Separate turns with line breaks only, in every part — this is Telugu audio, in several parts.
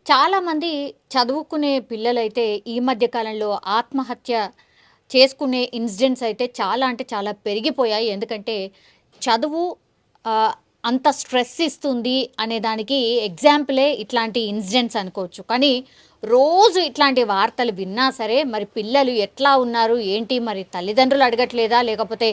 చాలామంది చదువుకునే పిల్లలైతే ఈ మధ్య కాలంలో ఆత్మహత్య చేసుకునే ఇన్సిడెంట్స్ అయితే చాలా అంటే చాలా పెరిగిపోయాయి. ఎందుకంటే చదువు ఆహ్, అంత స్ట్రెస్ ఇస్తుంది అనే దానికి ఎగ్జాంపులే ఇట్లాంటి ఇన్సిడెంట్స్ అనుకోవచ్చు. కానీ రోజు ఇట్లాంటి వార్తలు విన్నా సరే మరి పిల్లలు ఎట్లా ఉన్నారు? ఏంటి మరి తల్లిదండ్రులు అడగట్లేదా? లేకపోతే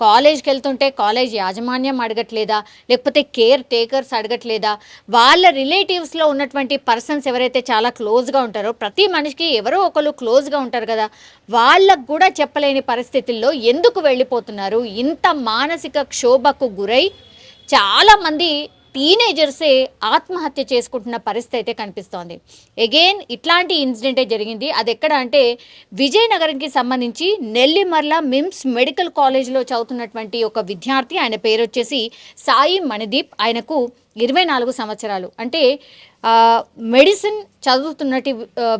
కాలేజ్‌కెళ్తుంటే కాలేజ్ యాజమాన్యం అడగట్లేదా? లేకపోతే కేర్ టేకర్స్ అడగట్లేదా? వాళ్ళ రిలేటివ్స్‌లో ఉన్నటువంటి పర్సన్స్ ఎవరైతే చాలా క్లోజ్‌గా ఉంటారో ప్రతి మనిషికి ఎవరో ఒకళ్ళు క్లోజ్‌గా ఉంటారు కదా! వాళ్ళకి కూడా చెప్పలేని పరిస్థితుల్లో ఎందుకు వెళ్ళిపోతున్నారు? ఇంత మానసిక క్షోభకు గురై చాలామంది టీనేజర్సే ఆత్మహత్య చేసుకుంటున్న పరిస్థితి అయితే కనిపిస్తోంది. ఎగైన్ ఇట్లాంటి ఇన్సిడెంటే జరిగింది. అదెక్కడ అంటే విజయనగరంకి సంబంధించి నెల్లిమర్ల మిమ్స్ మెడికల్ కాలేజ్‌లో చదువుతున్నటువంటి ఒక విద్యార్థి. ఆయన పేరొచ్చేసి సాయి మణిదీప్. ఆయనకు 24 సంవత్సరాలు. అంటే ఆహ్, మెడిసిన్ చదువుతున్నటి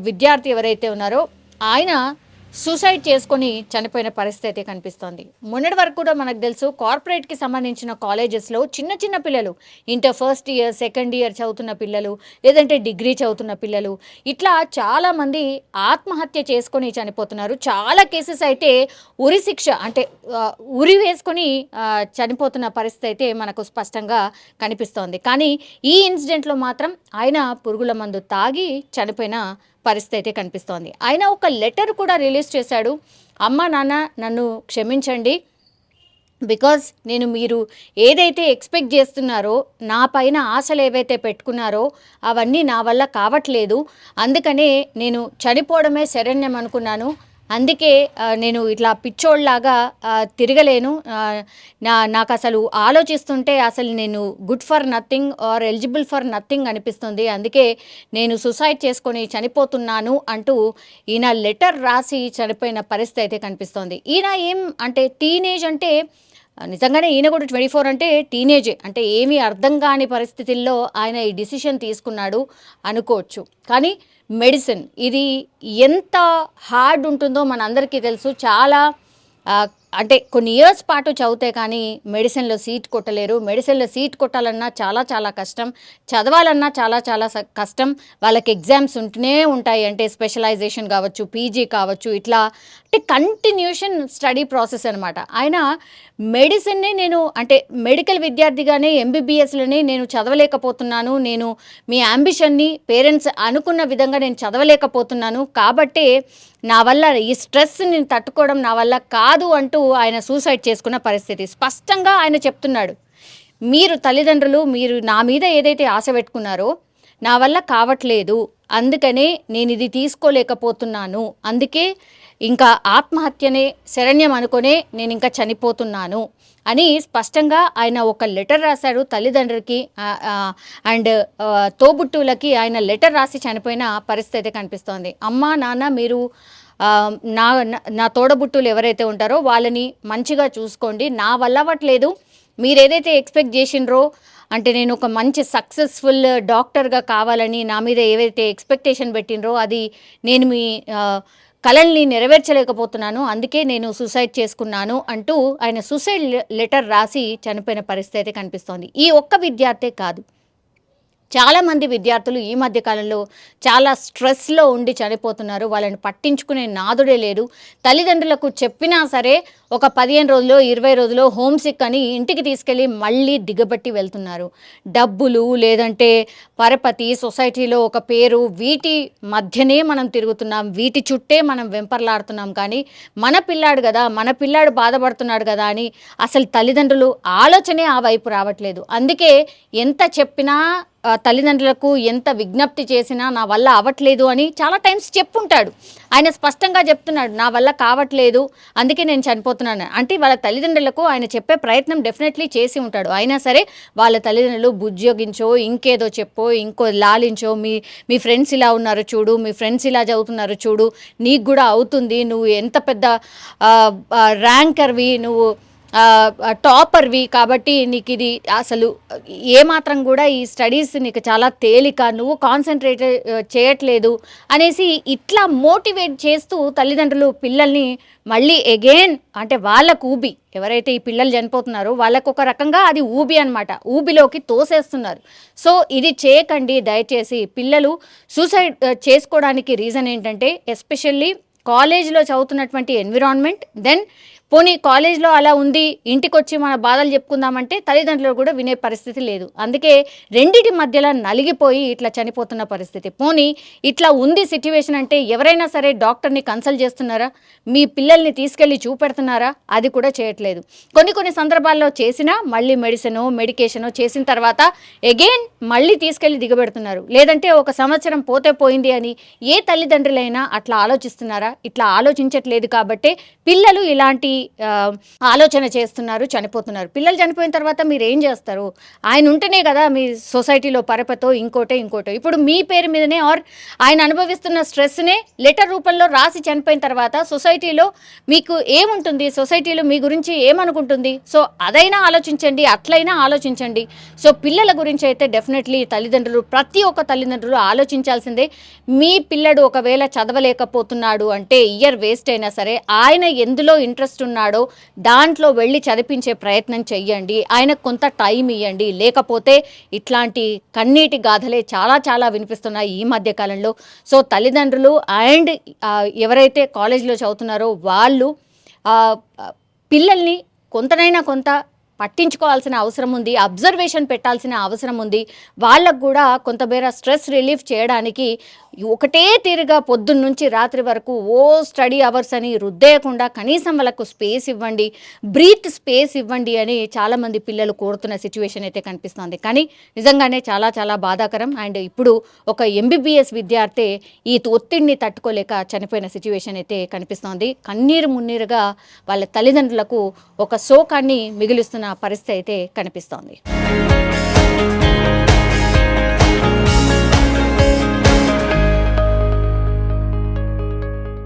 విద్యార్థి ఎవరైతే ఉన్నారో ఆయన సూసైడ్ చేసుకొని చనిపోయిన పరిస్థితి అయితే కనిపిస్తోంది. మొన్నటి వరకు కూడా మనకు తెలుసు కార్పొరేట్‌కి సంబంధించిన కాలేజెస్‌లో చిన్న చిన్న పిల్లలు inter first year, second year చదువుతున్న పిల్లలు, లేదంటే డిగ్రీ చదువుతున్న పిల్లలు ఇట్లా చాలామంది ఆత్మహత్య చేసుకొని చనిపోతున్నారు. చాలా కేసెస్ అయితే ఉరి శిక్ష అంటే ఆహ్, ఉరి వేసుకొని చనిపోతున్న పరిస్థితి అయితే మనకు స్పష్టంగా కనిపిస్తోంది. కానీ ఈ ఇన్సిడెంట్‌లో మాత్రం ఆయన పురుగుల మందు తాగి చనిపోయిన పరిస్థితి అయితే కనిపిస్తోంది. ఆయన ఒక లెటర్ కూడా రిలీజ్ చేశాడు. అమ్మా, నాన్న నన్ను క్షమించండి. బికాజ్ మీరు ఏదైతే ఎక్స్‌పెక్ట్ జేస్తున్నారో, నా పైన ఆశలు ఏవైతే పెట్టుకున్నారో అవన్నీ నా వల్ల కావట్లేదు. అందుకనే నేను చనిపోవడమే శరణ్యం అనుకున్నాను. అందుకే నేను ఇట్లా పిచ్చోడిలాగా తిరగలేను. నాకసలు ఆలోచిస్తుంటే అసలు నేను good for nothing or eligible for nothing అనిపిస్తుంది. అందుకే నేను సూసైడ్ చేసుకొని చనిపోతున్నాను అంటూ ఈయన లెటర్ రాసి చనిపోయిన పరిస్థితి అయితే కనిపిస్తోంది. ఈయన ఏం అంటే టీనేజ్ అంటే నిజంగానే ఈయన కూడా 24 అంటే టీనేజే. అంటే ఏమీ అర్థం కాని పరిస్థితుల్లో ఆయన ఈ డిసిషన్ తీసుకున్నాడు అనుకోవచ్చు. కానీ మెడిసిన్ ఇది ఎంత హార్డ్ ఉంటుందో మనందరికీ తెలుసు. చాలా ఆహ్, అంటే కొన్ని ఇయర్స్ పాటు చదివితే కానీ మెడిసిన్‌లో సీట్ కొట్టలేరు. మెడిసిన్‌లో సీట్ కొట్టాలన్నా చాలా చాలా కష్టం. చదవాలన్నా చాలా చాలా కష్టం. వాళ్ళకి ఎగ్జామ్స్ ఉంటూనే ఉంటాయి. అంటే స్పెషలైజేషన్ కావచ్చు, పీజీ కావచ్చు ఇట్లా అంటే కంటిన్యూషన్ స్టడీ ప్రాసెస్ అనమాట. ఆయన మెడిసిన్‌ని నేను అంటే మెడికల్ విద్యార్థిగానే ఎంబీబీఎస్‌లని నేను చదవలేకపోతున్నాను. నేను మీ యాంబిషన్‌ని పేరెంట్స్ అనుకున్న విధంగా నేను చదవలేకపోతున్నాను. కాబట్టే నా వల్ల ఈ స్ట్రెస్‌ని తట్టుకోవడం నా వల్ల కాదు అంటూ ఆయన సూసైడ్ చేసుకున్న పరిస్థితి. స్పష్టంగా ఆయన చెప్తున్నాడు. మీరు నా మీద ఏదైతే ఆశ పెట్టుకున్నారో నా వల్ల కావట్లేదు. అందుకనే నేనిది తీసుకోలేకపోతున్నాను. అందుకే ఇంకా ఆత్మహత్యనే శరణ్యం అనుకునే నేనింకా చనిపోతున్నాను అని స్పష్టంగా ఆయన ఒక లెటర్ రాశాడు తల్లిదండ్రులకి. అండ్ తోబుట్టువులకి ఆయన లెటర్ రాసి చనిపోయిన పరిస్థితి అయితే కనిపిస్తోంది. అమ్మా, నాన్న మీరు నా నా తోడబుట్టువులు ఎవరైతే ఉంటారో వాళ్ళని మంచిగా చూసుకోండి. నా వల్ల అవ్వట్లేదు. మీరేదైతే ఎక్స్‌పెక్ట్ జేషిన్రో అంటే నేను ఒక మంచి సక్సెస్‌ఫుల్ డాక్టర్‌గా కావాలని నా మీద ఏవైతే ఎక్స్‌పెక్టేషన్ పెట్టినరో అది నేను మీ కలల్ని నెరవేర్చలేకపోతున్నాను. అందుకే నేను సూసైడ్ చేసుకున్నాను అంటూ ఆయన సూసైడ్ లెటర్ రాసి చనిపోయిన పరిస్థితి అయితే కనిపిస్తోంది. ఈ ఒక్క విద్యార్థే కాదు. చాలామంది విద్యార్థులు ఈ మధ్య కాలంలో చాలా స్ట్రెస్‌లో ఉండి చనిపోతున్నారు. వాళ్ళని పట్టించుకునే నాథుడే లేడు. తల్లిదండ్రులకు చెప్పినా సరే ఒక 15 రోజులో, 20 రోజులో హోమ్ సిక్ అని ఇంటికి తీసుకెళ్ళి మళ్ళీ దిగబట్టి వెళ్తున్నారు. డబ్బులు లేదంటే పరపతి, సొసైటీలో ఒక పేరు వీటి మధ్యనే మనం తిరుగుతున్నాం. వీటి చుట్టే మనం వెంపర్లాడుతున్నాం. కానీ మన పిల్లాడు గదా! మన పిల్లాడు బాధపడుతున్నాడు గదా! అని అసలు తల్లిదండ్రులు ఆలోచనే ఆ వైపు రావట్లేదు. అందుకే ఎంత చెప్పినా తల్లిదండ్రులకు ఎంత విజ్ఞప్తి చేసినా నా వల్ల అవ్వట్లేదు అని చాలా టైమ్స్ చెప్పుంటాడు. ఆయన స్పష్టంగా చెప్తున్నాడు. నా వల్ల కావట్లేదు. అందుకే నేను చనిపోతున్నాను. అంటే వాళ్ళ తల్లిదండ్రులకు ఆయన చెప్పే ప్రయత్నం డెఫినెట్‌లీ చేసి ఉంటాడు. అయినా సరే వాళ్ళ తల్లిదండ్రులు బుజ్జోగించో, ఇంకేదో చెప్పో, ఇంకో లాలించో మీ ఫ్రెండ్స్ ఇలా ఉన్నారు చూడు, మీ ఫ్రెండ్స్ ఇలా చదువుతున్నారు చూడు, నీకు గూడా అవుతుంది. నువ్వు ఎంత పెద్ద ర్యాంకర్‌వి నువ్వు టాపర్వి కాబట్టి నీకు ఇది అసలు ఏమాత్రం కూడా ఈ స్టడీస్ నీకు చాలా తేలిక, నువ్వు కాన్సన్ట్రేట్ చేయట్లేదు అనేసి ఇట్లా మోటివేట్ చేస్తూ తల్లిదండ్రులు పిల్లల్ని మళ్ళీ అగైన్ అంటే వాళ్ళకు ఊబి, ఎవరైతే ఈ పిల్లలు చనిపోతున్నారో వాళ్ళకు ఒక రకంగా అది ఊబి అనమాట, ఊబిలోకి తోసేస్తున్నారు. సో ఇది చేయకండి దయచేసి. పిల్లలు సూసైడ్ చేసుకోవడానికి రీజన్ ఏంటంటే ఎస్పెషల్లీ కాలేజ్లో చదువుతున్నటువంటి ఎన్విరాన్మెంట్, దెన్ పోనీ కాలేజ్లో అలా ఉంది, ఇంటికి వచ్చి మన బాధలు చెప్పుకుందామంటే తల్లిదండ్రులు కూడా వినే పరిస్థితి లేదు. అందుకే రెండిటి మధ్యలో నలిగిపోయి ఇట్లా చనిపోతున్న పరిస్థితి. పోనీ ఇట్లా ఉంది సిట్యువేషన్ అంటే ఎవరైనా సరే డాక్టర్ని కన్సల్ట్ చేస్తున్నారా, మీ పిల్లల్ని తీసుకెళ్ళి చూపెడుతున్నారా? అది కూడా చేయట్లేదు. కొన్ని సందర్భాల్లో చేసినా మళ్ళీ మెడికేషనో చేసిన తర్వాత అగైన్ మళ్ళీ తీసుకెళ్ళి దిగబెడుతున్నారు. లేదంటే ఒక సంవత్సరం పోతే పోయింది అని ఏ తల్లిదండ్రులైనా అట్లా ఆలోచిస్తున్నారా? ఇట్లా ఆలోచించట్లేదు కాబట్టే పిల్లలు ఇలాంటి ఆలోచన చేస్తున్నారు, చనిపోతున్నారు. పిల్లలు చనిపోయిన తర్వాత మీరు ఏం చేస్తారు? ఆయన ఉంటేనే కదా మీ సొసైటీలో పరపతో ఇంకోటో. ఇప్పుడు మీ పేరు మీదనే ఆర్ ఆయన అనుభవిస్తున్న స్ట్రెస్నే లెటర్ రూపంలో రాసి చనిపోయిన తర్వాత సొసైటీలో మీకు ఏముంటుంది? సొసైటీలో మీ గురించి ఏమనుకుంటుంది? సో అదైనా ఆలోచించండి, అట్లయినా ఆలోచించండి. సో పిల్లల గురించి అయితే డెఫినెట్లీ తల్లిదండ్రులు, ప్రతి ఒక్క తల్లిదండ్రులు ఆలోచించాల్సిందే. మీ పిల్లడు ఒకవేళ చదవలేకపోతున్నాడు అంటే ఇయర్ వేస్ట్ అయినా సరే ఆయన ఎందులో ఇంట్రెస్ట్ ఉన్నాడో దాంట్లో వెళ్ళి చదివించే ప్రయత్నం చెయ్యండి. ఆయనకు కొంత టైం ఇవ్వండి. లేకపోతే ఇట్లాంటి కన్నీటి గాథలే చాలా వినిపిస్తున్నాయి ఈ మధ్య కాలంలో. సో తల్లిదండ్రులు అండ్ ఎవరైతే కాలేజీలో చదువుతున్నారో వాళ్ళు పిల్లల్ని కొంత పట్టించుకోవాల్సిన అవసరం ఉంది, అబ్జర్వేషన్ పెట్టాల్సిన అవసరం ఉంది. వాళ్ళకు కూడా కొంతమేర స్ట్రెస్ రిలీఫ్ చేయడానికి ఒకటే తీరుగా పొద్దున్న నుంచి రాత్రి వరకు స్టడీ అవర్స్ అని రుద్దేయకుండా కనీసం వాళ్ళకు స్పేస్ ఇవ్వండి, బ్రీత్ స్పేస్ ఇవ్వండి అని చాలామంది పిల్లలు కోరుతున్న సిచ్యువేషన్ అయితే కనిపిస్తుంది. కానీ నిజంగానే చాలా బాధాకరం. అండ్ ఇప్పుడు ఒక ఎంబీబీఎస్ విద్యార్థి ఈ ఒత్తిడిని తట్టుకోలేక చనిపోయిన సిచ్యువేషన్ అయితే కనిపిస్తోంది. కన్నీరు మున్నీరుగా వాళ్ళ తల్లిదండ్రులకు ఒక శోకాన్ని మిగిలిస్తున్న పరిస్థితి అయితే కనిపిస్తోంది.